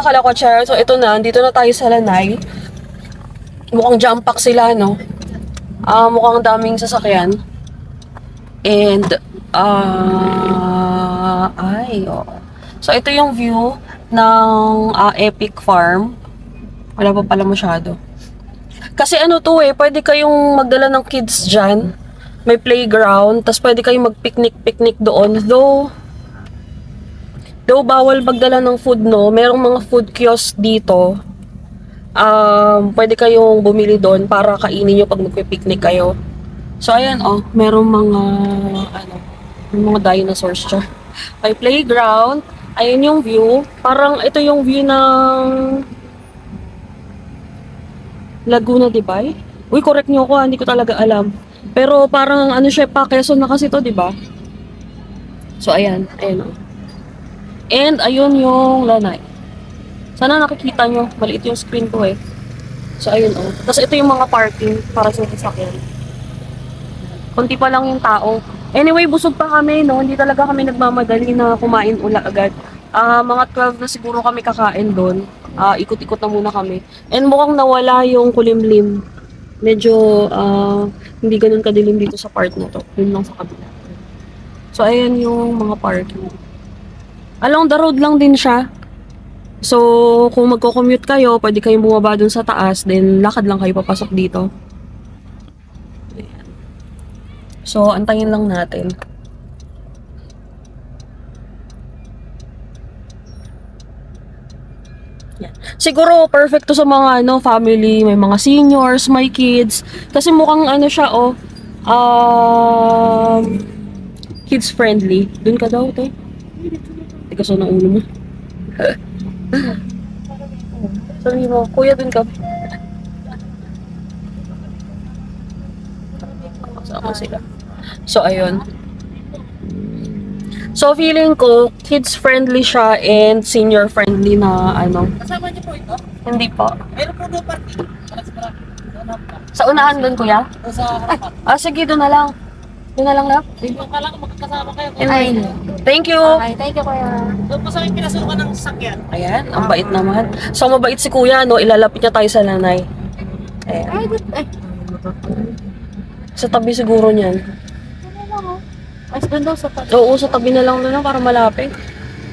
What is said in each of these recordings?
kalakwatsara, so ito na, dito na tayo sa Lanay. Mukhang jump pack sila, no? Mukhang daming sasakyan. And, So, ito yung view ng Epic Farm. Wala pa pala masyado. Kasi ano to pwede kayong magdala ng kids dyan. May playground, tas pwede kayong mag-picnic doon. Though bawal magdala ng food, no? Merong mga food kiosk dito. Pwede kayong bumili doon para kainin nyo pag magpipiknik kayo. So, ayan, merong mga dinosaurs siya. May playground. Ayun yung view. Parang ito yung view ng Laguna, di ba? Uy, correct nyo ako, hindi ko talaga alam. Pero parang siya pa, Quezon na kasi to, di ba? So, ayan. Ayan, And, ayun yung Lanay. Sana nakikita nyo. Maliit yung screen ko So, ayun Tapos, ito yung mga parking para sa sasakyan. Konti pa lang yung tao. Anyway, busog pa kami, no? Hindi talaga kami nagmamadali na kumain agad. Mga 12 na siguro kami kakain doon. Ikot-ikot na muna kami. And mukhang nawala yung kulimlim. Medyo, hindi ganun kadilim dito sa part na to. Yun lang sa kabila. So, ayan yung mga parking. Along the road lang din siya. So, kung magko-commute kayo, pwede kayong bumaba dun sa taas, then lakad lang kayo papasok dito. Ayan. So, antayin lang natin. Yan. Siguro, perfect to sa mga family, may mga seniors, may kids. Kasi mukhang siya, kids friendly. Dun ka daw, te. Tigas ng ulo mo. Sabi mo, kuya, dun ka. Sama sila. So, ayun. So, feeling ko, kids-friendly siya and senior-friendly na Kasama niyo po ito? Hindi po. Meron po doon parking. Sa unahan dun, kuya? O sa harapan. Sige, doon na lang. Doon na lang, lap. Akala ko magkakasama kayo. Ay, thank you. Ay, thank you, kuya. Doon po sa akin pinasukan ng sasakyan. Ayan, ang bait naman. So, mabait si kuya, no? Ilalapit niya tayo sa Lanay. Ayan. Ay, good. Ay, Sa tabi siguro niyan. mas doon daw sa tabi. Oo, sa tabi na lang doon para malapit.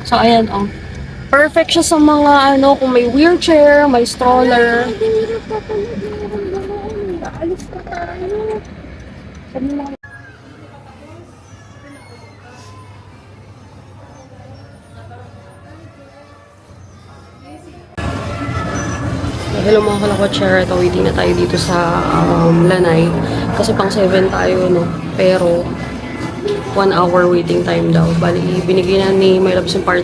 So, ayan, Perfect siya sa mga, kung may wheelchair, may stroller. Alis ka tayo. Sabi mo. Hello mga kalakwatsara, waiting na tayo dito sa Lanay. Kasi pang 7 tayo, no? Pero, 1 hour waiting time daw. Bali, binigyan na ni My Loves yung part.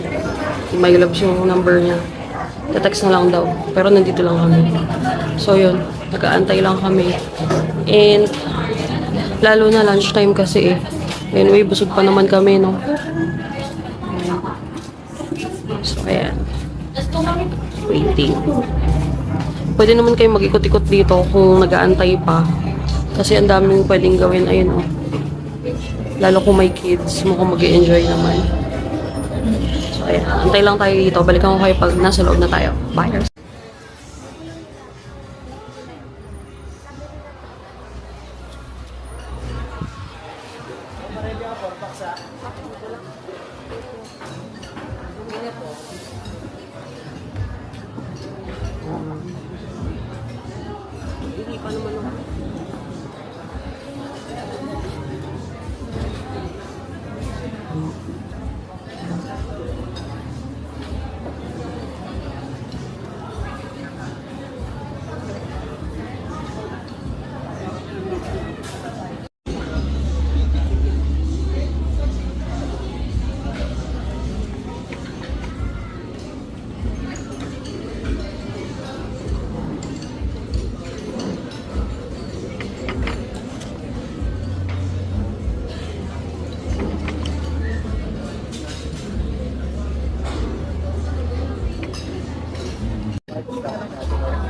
My Loves yung number niya. Text na lang daw. Pero nandito lang kami. So, yun. Nag-aantay lang kami. And, lalo na lunchtime kasi Anyway, busog pa naman kami, no? So, ayan. Waiting. Pwede naman kayo mag-ikot-ikot dito kung nag-aantay pa. Kasi ang daming pwedeng gawin. Ayun, Lalo kung may kids, mukhang mag-i-enjoy naman. So, ayan. Antay lang tayo dito. Balikan ko kayo pag nasa loob na tayo. Bye! Hindi pa naman ako.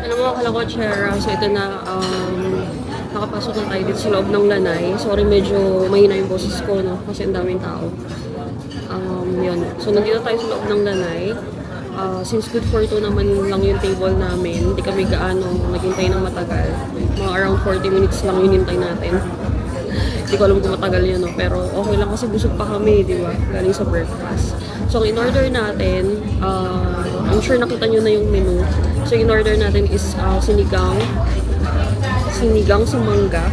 Ano mga kalakwatsara, so ito na, nakapasok na tayo dito sa loob ng Lanay. Sorry, medyo mahina yung boses ko, no? Kasi ang daming tao. Yun. So, nandito tayo sa loob ng Lanay. Since good for two naman lang yung table namin, hindi kami gaano naghintay ng matagal. Mga around 40 minutes lang yung hintay natin. Hindi ko alam kung matagal yun, no? Pero okay lang kasi busog pa kami, di ba? Galing sa breakfast. So, ang in-order natin, I'm sure nakita nyo na yung menu. So, in-order natin is sinigang sa mangga,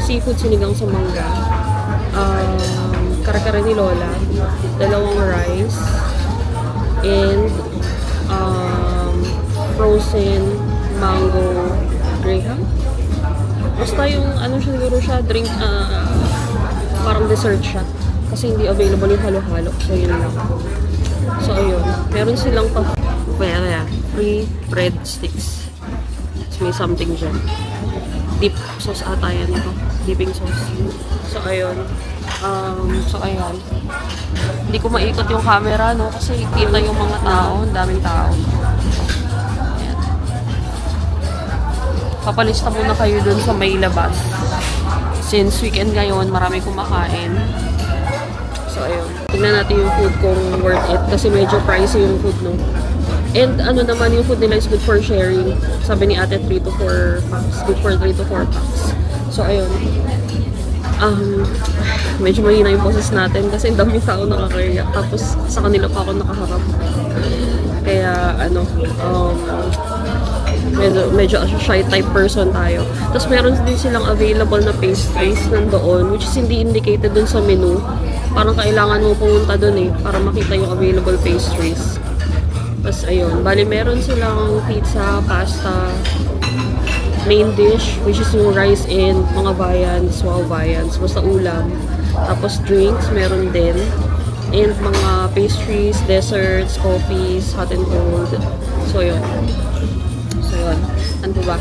seafood sinigang sa mangga, kare-kare ni Lola, dalawang rice, and frozen mango graham. Basta yung ano siya, siguro siya, drink, parang dessert siya. Kasi hindi available yung halo-halo. So, yun lang. So, ayun. Meron silang free breadsticks. So, may something dyan. Dip sauce ata yan ito. Dipping sauce. So, ayun. Ayun. Hindi ko maikot yung camera, no? Kasi kita yung mga tao. Ang daming tao. Ayan. Papalista muna kayo dun sa may labas. Since weekend ngayon, marami kumakain. So, ayun. Tingnan natin yung food kung worth it. Kasi medyo pricey yung food, no? And ano naman, yung food nila is good for sharing. Sabi ni ate, 3 to 4 packs. Good for 3 to 4 packs. So, ayun. Medyo mahina yung boses natin kasi ang daming tao nakakaya. Tapos, sa kanila pa ako nakaharap. Kaya, medyo shy type person tayo. Tapos, meron din silang available na pastries nandoon, which is hindi indicated dun sa menu. Parang kailangan mo pumunta dun para makita yung available pastries. Tapos, ayun. Bali, meron silang pizza, pasta, main dish, which is yung rice and mga viands, wow viands, basta ulam. Tapos, drinks, meron din. And mga pastries, desserts, coffees, hot and cold. So, yun. Ano ba?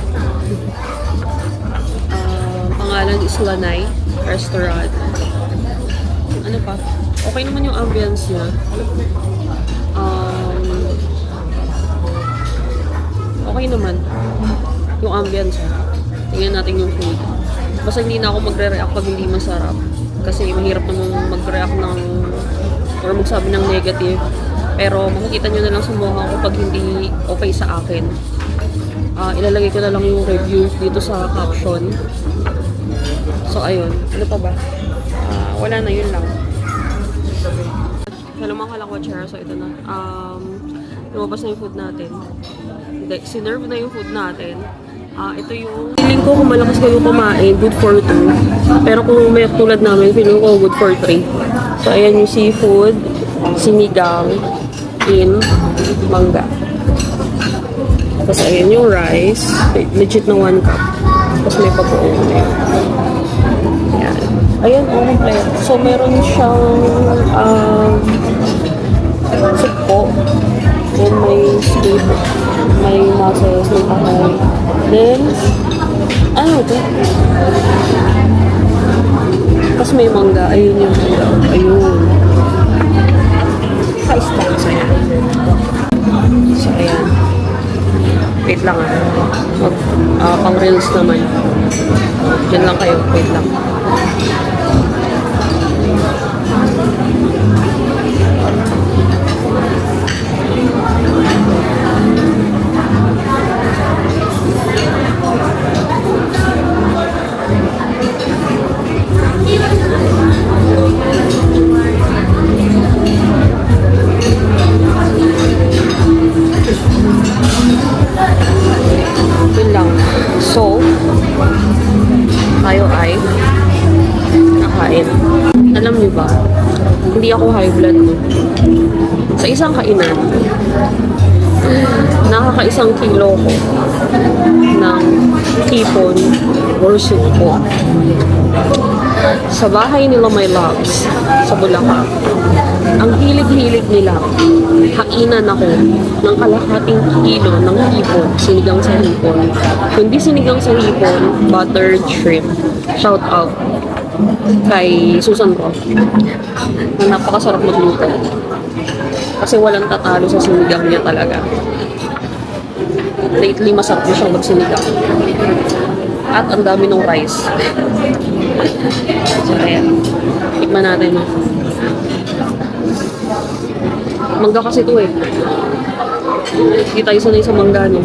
Pangalan is Lanay Restaurant. Ano pa? Okay naman yung ambience niya. Okay naman yung ambience. Tingnan natin yung food. Basta hindi na ako magre-react pag hindi masarap. Kasi mahirap namang mag-react or magsabi ng negative. Pero makikita nyo na lang sa mukha ko pag hindi okay sa akin. Ilalagay ko na lang yung review dito sa caption. So, ayun. Ano pa ba? Wala na, yun lang. Hello mga kalakwatsara. So, ito na. Lumabas na yung food natin. Sinerve na yung food natin. Ito yung... Feeling ko kung malakas kayo kumain, good for 2. Pero kung may tulad namin, feeling ko good for 3. So, ayan yung seafood, sinigang, in mangga. Tapos, ayan yung rice. Legit na 1 cup. Tapos, may pag-uong. Ayan. Ayan, kompleto. So, meron siyang sukpo. Then, may steak. May muscles, may tahay. Then, ano ito? Tapos, may mangga. Ayun yung mangga. Ayun. Size lang. So, ayan. So, ayan. Wait lang pang reels naman. Diyan lang kayo. Wait lang. Yun lang. So, tayo ay nakain. Alam niyo ba, hindi ako high blood, no? Sa isang kainan, nakaka-1 kilo ko ng hipon or sukpo. Sa bahay nila may loves sa Bulacan. Ang hilig-hilig nila, hainan ako ng kalahating kilo ng hipon, sinigang sa hipon. Kundi sinigang sa hipon, buttered shrimp. Shout out kay Susan Roth na napakasarap magluto. Kasi walang tatalo sa sinigang niya talaga. Lately, masarap na siyang magsinigang. At ang dami ng rice. So, ayan. Tikman natin. Mangga kasi ito eh. Hindi tayo sanay sa mangga, no?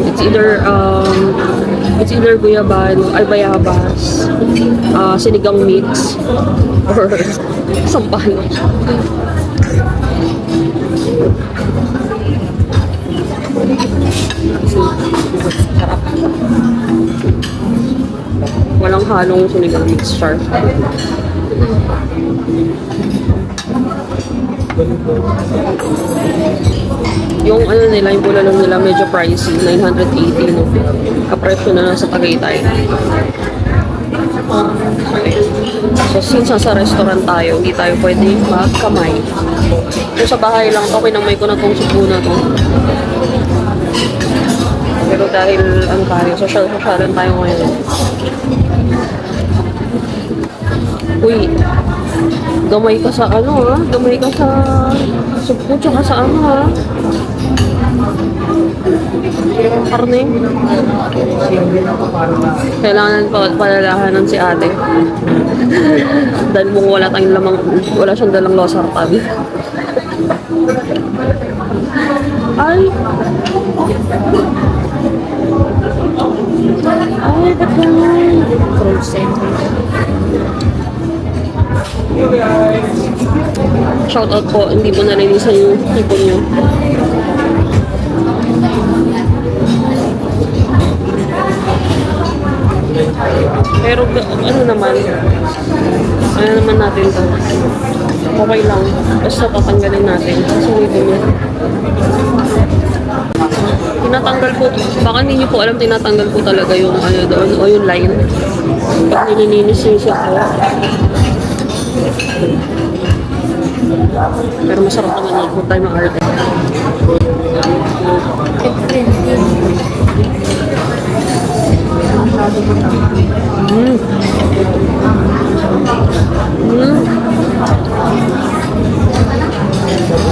It's either guyabano, ay bayabas, sinigang mix, or sampalo. Sarap. Walang halong sinigang mix, char. Yung ano nila, yung bulalong nila medyo pricey, 980, no? Kapresyo na lang sa Tagaytay. So, since nasa restaurant tayo, hindi tayo pwede magkamay. Kung sa bahay lang to, kinamay ko na tong subo na to. Pero dahil, ano tayo, social-socialan tayo ngayon. Uy, gamay ka sa ano ha? Gamay ka sa subo, tsaka sa ano ha? Karne. Kailangan palalahanan si ate. Dahil mong wala siyang dalang losartan. Ay! Ay, ba't ganyan? Frozen. Shoutout po, hindi mo nalinisan yung hipon nyo. Pero ano naman natin to. Okay lang. Basta tatanggalin natin. Susunodin nyo. Tinatanggal po. Baka hindi nyo po alam, tinatanggal po talaga yung ano doon o yung line. Pag nililinis yung siya ko. Pero masarap naman yun. Huwag tayo mag-arte.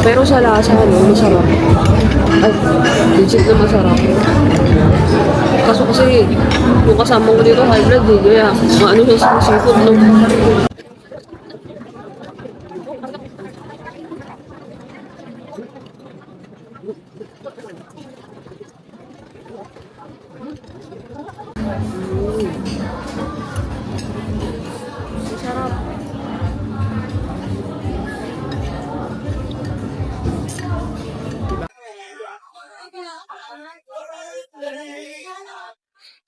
Pero sa lasa, no, masarap. Ay, legit na masarap. Kaso kasi, yung kasama ko dito, high blood, eh. Kaya, maano siya sa seafood, no? Masarap.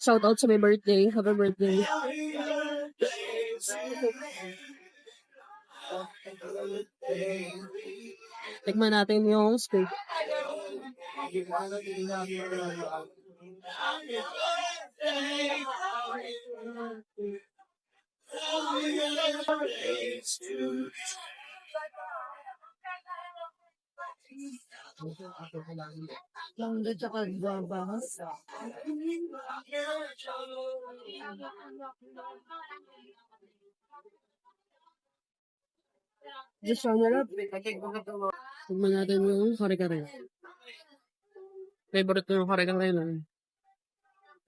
Shout out sa my birthday. Happy birthday. Tikman natin yung steak. Langga tsaka babas. Just sarap. Tignan natin yung kare-kare. Favorite ko yung kare-kare na.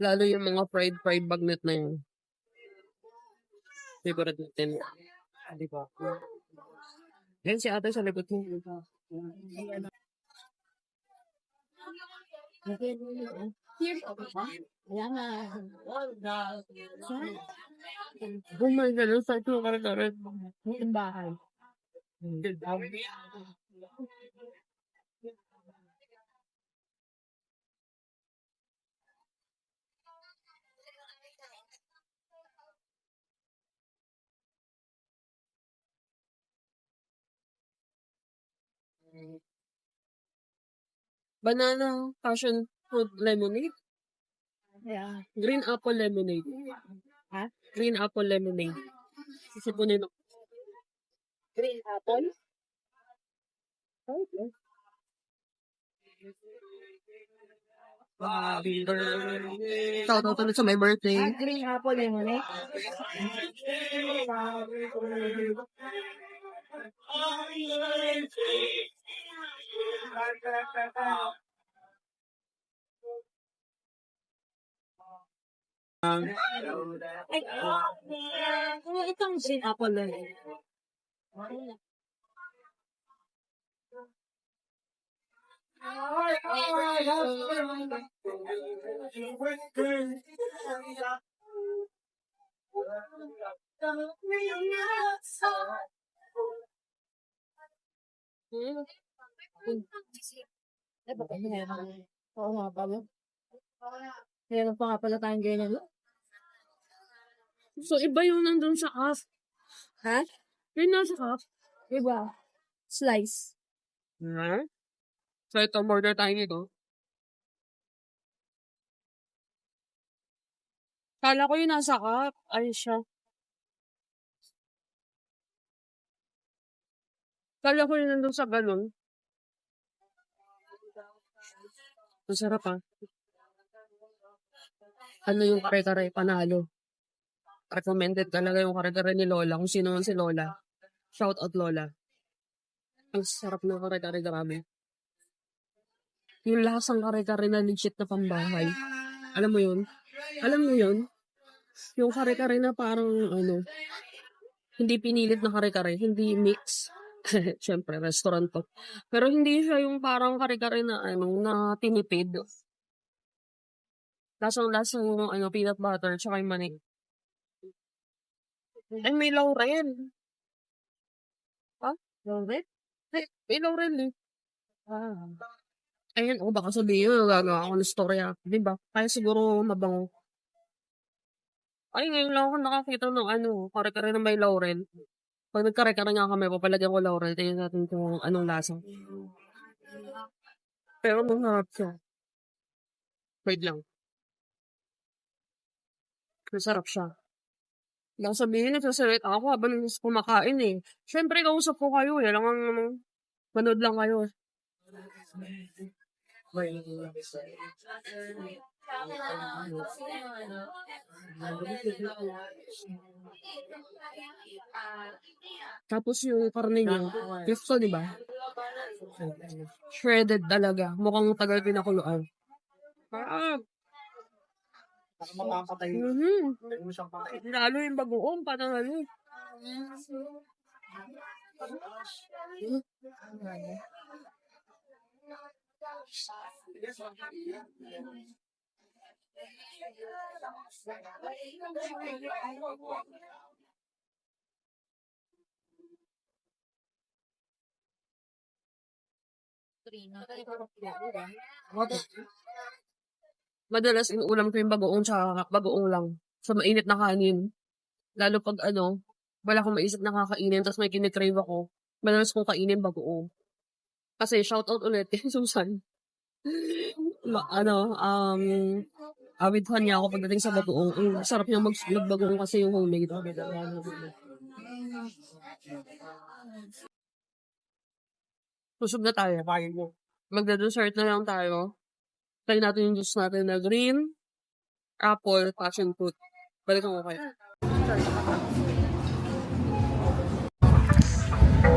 Lalo yung mga fried bagnet na yun. Favorite natin. Di ba? Yan si ate sa likod mo. Oh my God, ang sarap yung kare-kare. Yung bahay. Banana passion fruit lemonade. Yeah. Green apple lemonade. Ha? Green apple lemonade. Sisipunin ako. Green apple? Okay. Shoutout ulit sa my birthday. Green apple lemonade? Ay, itong green apple lemonade. Oo nga pala. Meron pa nga pala tayong ganyan. So, iba yung nandun sa half. Ha? Yung nasa half. Iba. Slice. So, ito, order tayo nito. Kala ko yung nasa cup. Ay, siya. Kala ko yung nandun sa galon. Masarap ah. Ano yung kare-kare? Panalo. Recommended talaga yung kare-kare ni Lola. Kung sino man si Lola. Shout out Lola. Ang sarap ng kare-kare, grabe. Yung lasang kare-kare na legit na pambahay. Alam mo yun? Alam mo yun? Yung kare-kare na parang ano, hindi pinilit na kare-kare, hindi mix. Siyempre, restaurant to. Pero hindi siya yung parang kare-kare na ano, na tinipid. Lasang-lasang yung ano, peanut butter, tsaka yung manig. Ay, may laurel. Ha? Laurel? Ay, may laurel eh. Ah. Ayun, oh, baka sabihin yun, gagawa ako ng storya. Diba? Kaya siguro mabango. Ay, ngayon lang ako nakakita ng ano, kare-kare na may laurel. Pag nagkare-kare nga kami, papalagyan ko laurel. Tingnan natin kung anong lasa. Pero masarap siya. Wait lang. Masarap siya. Lang sabihin, nagsasalit ako habang kumakain eh. Siyempre, kausap ko kayo eh. Lang ang manood lang kayo. Tapos yung karne niya, beef to, di ba? Shredded talaga. Mukhang tagal pinakuluan. Ah, Makakatay. lalo yung bagoong, parang ano. Madalas inuulam ko yung bagoong tsaka bagoong lang. Sa mainit na kanin. Lalo pag ano, wala akong maisip na kakainin, tapos may kinikrave ako. Madalas kong kainin bagoong. Kasi shoutout ulit kay Susan. Awidhan niya ako pagdating sa bagoong. Ang sarap niya magbagoong kasi yung homemade. Susog na tayo. Magda-dessert na lang tayo. Try natin yung juice natin na green, apple, passion fruit. Balikan ko kayo.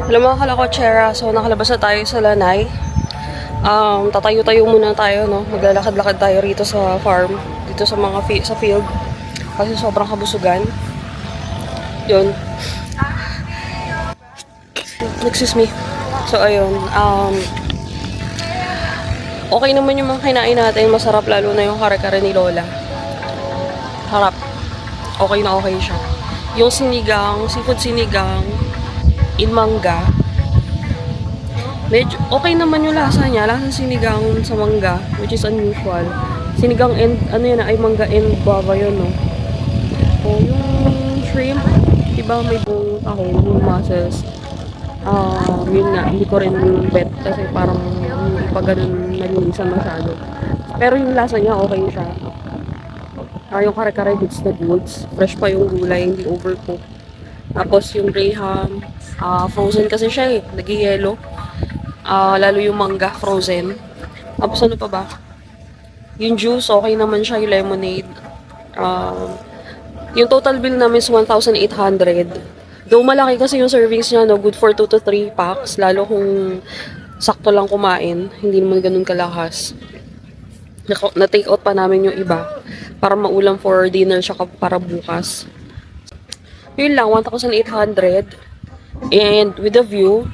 Hello mga kalakotsera. So nakalabas na tayo sa Lanay. Tatayo-tayo muna tayo, no? Maglalakad-lakad tayo rito sa farm, dito sa mga sa field. Kasi sobrang kabusugan. Yun. Excuse me. So ayun, okay naman yung mga kinain natin. Masarap lalo na yung kare-kare ni Lola. Harap. Okay na okay siya. Yung sinigang, seafood sinigang, in mangga. Medyo okay naman yung lasa niya. Lasa sinigang sa mangga, which is unusual. Sinigang and, ano yan, ay mangga and guava yun, no? O, yung shrimp, diba may buong tahong, yung mussels. Yun nga, hindi ko rin bet kasi parang hindi pa ganun nalinisan masyado. Pero yung lasa niya, okay siya. Yung kare-kare goods na goods. Fresh pa yung gulay, hindi overcooked. Tapos yung graham, frozen kasi siya eh, nag-yellow. Lalo yung mangga, frozen. Tapos ano pa ba? Yung juice, okay naman siya, yung lemonade. Yung total bill namin is 1,800. Though malaki kasi yung servings niya, no, good for 2 to 3 packs. Lalo kung sakto lang kumain, hindi naman ganun kalakas. Na-take out pa namin yung iba para maulam for dinner siya para bukas. Yun lang, 1,800. And with the view,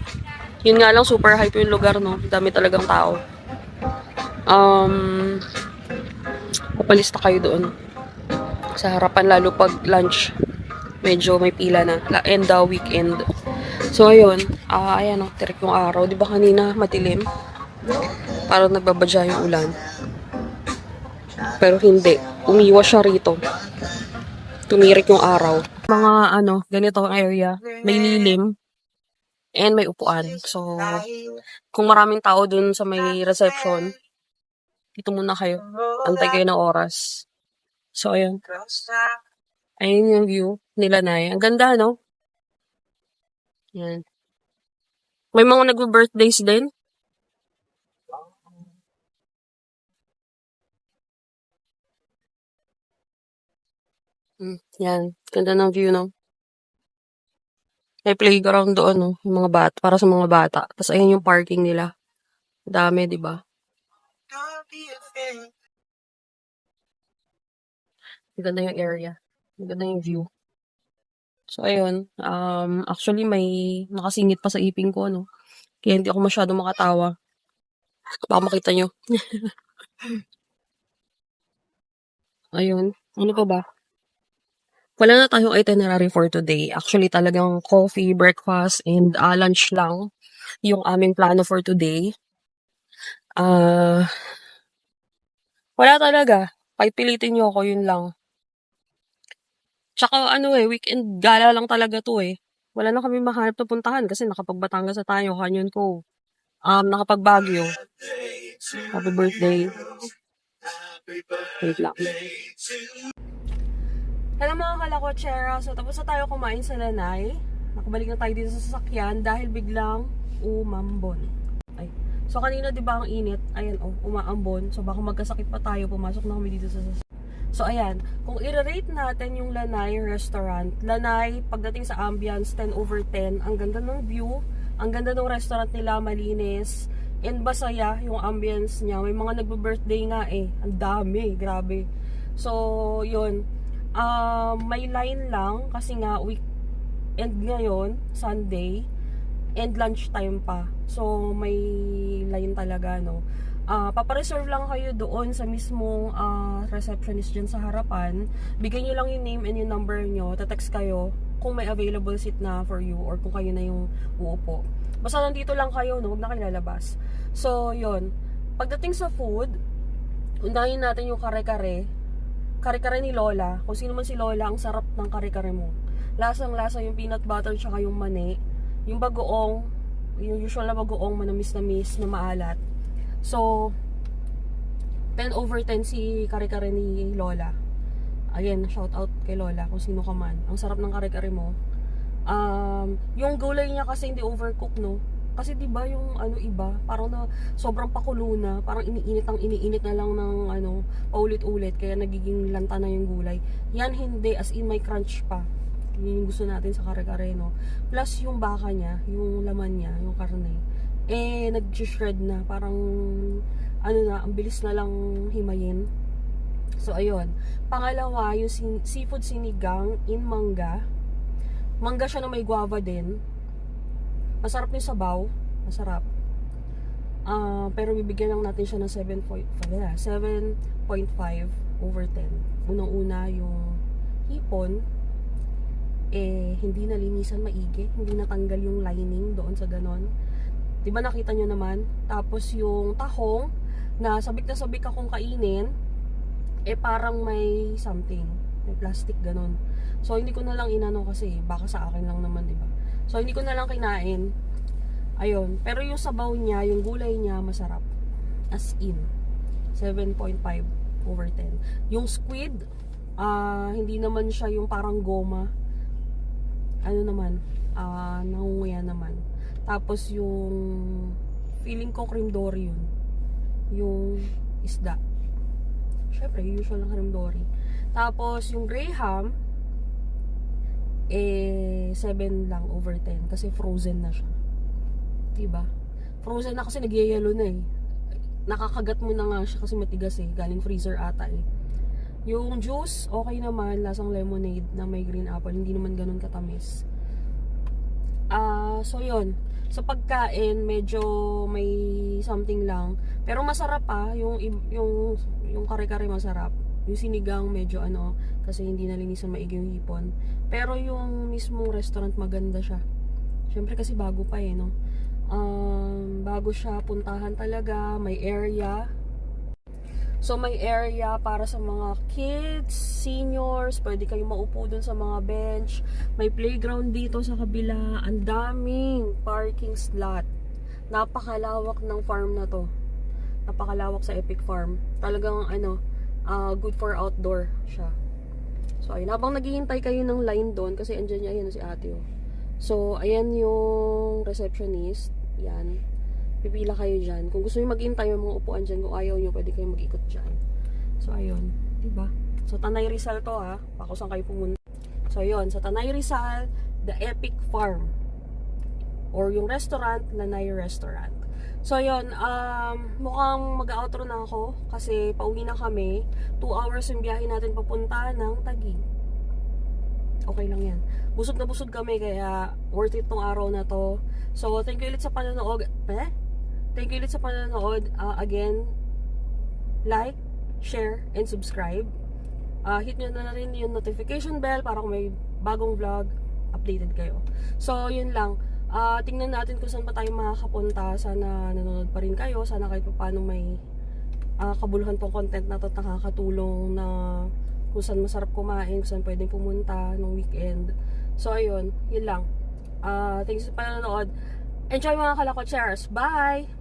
yun nga lang, super hype yung lugar, no? Dami talagang tao. Papalista kayo doon sa harapan, lalo pag lunch. Medyo may pila na. And weekend. So, ayun. Ayan o, tirik yung araw. Di ba kanina matilim? Parang nagbabadya yung ulan. Pero hindi. Umiwas siya rito. Tumirik yung araw. Mga ganito ang area. May lilim. And may upuan. So, kung maraming tao dun sa may reception, dito muna kayo. Antay kayo ng oras. So, ayun. Ayun yung view nila na. Ang ganda, no? Yan. May mga nagbe-birthdays din. Yan. Ganda ng view, no? May playground doon, no? Yung mga bata, para sa mga bata. Tapos ayun yung parking nila. Dami, di ba? Ganda yung area. Ganda yung view. So, ayun. Actually, may nakasingit pa sa ipin ko, no? Kaya hindi ako masyado makatawa. Baka makita nyo. Ayun. Ano pa ba? Wala na tayong itinerary for today. Actually, talagang coffee, breakfast, and lunch lang yung aming plano for today. Wala talaga. Kahit pilitin nyo ako, yun lang. Tsaka weekend gala lang talaga to eh. Wala na kami mahanap na puntahan kasi nakapag-Batangas na tayo, Canyon Cove. Nakapag-Baguio. Happy birthday. Wait lang. Hello mga kalakotsera. So tapos na tayo kumain sa Lanay. Nakabalik na tayo dito sa sasakyan dahil biglang umambon. Ay. So kanina 'di ba ang init? Ayan umaambon. So baka magkasakit pa tayo. Pumasok na kami dito sa sasakyan. So ayan, kung i-rate natin yung Lanay restaurant, Lanay pagdating sa ambience 10 over 10. Ang ganda ng view, ang ganda ng restaurant nila, malinis, and masaya yung ambience niya. May mga nagbe-birthday nga eh. Ang dami, grabe. So, yun. May line lang kasi nga weekend ngayon, Sunday, and lunchtime pa. So, may line talaga, no? Papareserve lang kayo doon sa mismong receptionist dyan sa harapan. Bigay nyo lang yung name and yung number nyo. Tatext kayo kung may available seat na for you or kung kayo na yung uupo. Basta nandito lang kayo, no? Huwag na kayo lalabas. So, yun. Pagdating sa food, unahin natin yung kare-kare. Kare-kare ni Lola. Kung sino man si Lola, ang sarap ng kare-kare mo. Lasang-lasa yung peanut butter tsaka yung mani. Yung bagoong, yung usual na bagoong, manamis-namis na maalat. So, 10 over 10 si kare-kare ni Lola. Again, shout out kay Lola kung sino ka man. Ang sarap ng kare-kare mo. Yung gulay niya kasi hindi overcook, no? Kasi 'di ba yung iba, parang na sobrang pakulo na, parang iniinit na lang ng paulit-ulit kaya nagiging lanta na yung gulay. Yan hindi, as in may crunch pa. Yun yung gusto natin sa kare-kare, no? Plus yung baka niya, yung laman niya, yung karne, nag-shred na, parang ang bilis na lang himayin. So ayun. Pangalawa, yung seafood sinigang in mangga. Mangga siya na may guava din. Masarap yung sabaw. Masarap. Pero bibigyan lang natin siya ng 7.5 over 10. Unang-una yung hipon, hindi nalinisan maigi. Hindi natanggal yung lining doon sa ganon. Diba nakita nyo naman? Tapos yung tahong, na sabik akong kainin, parang may something. May plastic ganon. So, hindi ko na lang inano kasi baka sa akin lang naman, diba? So, hindi ko na lang kinain. Ayun. Pero yung sabaw niya, yung gulay niya, masarap. As in. 7.5 over 10. Yung squid, hindi naman siya yung parang goma. Nangunguya naman. Tapos yung feeling ko cream dory yun. Yung isda. Syempre, usual ng cream dory. Tapos yung graham, 7 lang over 10 kasi frozen na siya. Diba? Frozen na kasi nagyayelo na eh. Nakakagat mo na nga siya kasi matigas eh. Galing freezer ata eh. Yung juice, okay naman. Lasang lemonade na may green apple. Hindi naman ganun katamis. So yun. Sa pagkain, medyo may something lang. Pero masarap yung kare-kare masarap. Yung sinigang medyo kasi hindi nalinisan maigi yung hipon. Pero yung mismong restaurant maganda siya. Syempre kasi bago pa no. Bago siya puntahan talaga, may area. So may area para sa mga kids, seniors, pwede kayong maupo dun sa mga bench. May playground dito sa kabila. Ang daming parking slot. Napakalawak ng farm na to. Napakalawak sa Epic Farm. Talagang good for outdoor siya. So ayun, habang naghihintay kayo ng line doon, kasi andyan niya, ayan si ate So ayan yung receptionist. Yan. Pipila kayo dyan. Kung gusto nyo maghintay yung mga upuan dyan, kung ayaw nyo, pwede kayong mag-ikot dyan. So ayun, diba? So Tanay Rizal to Baka saan kayo pumunta. So ayun, sa Tanay Rizal, the Epic Farm. Or yung restaurant, Lanay Restaurant. So yun, mukhang mag-outro na ako kasi pauwi na kami. 2 hours yung biyahe natin papunta ng Taguig. Okay lang yan. Busog na busog kami kaya worth it tong araw na to. So thank you ulit sa panonood. Thank you ulit sa panonood. Again, like, share, and subscribe. Hit nyo na rin yung notification bell para kung may bagong vlog, updated kayo. So yun lang. Tingnan natin kung saan pa tayo makakapunta. Sana nanonood pa rin kayo. Sana kahit paano may kabuluhan tong content na to at nakakatulong na kung saan masarap kumain, kung saan pwedeng pumunta nung weekend. So ayun, yun lang. Thanks sa panonood. Enjoy mga kalakot shares. Bye!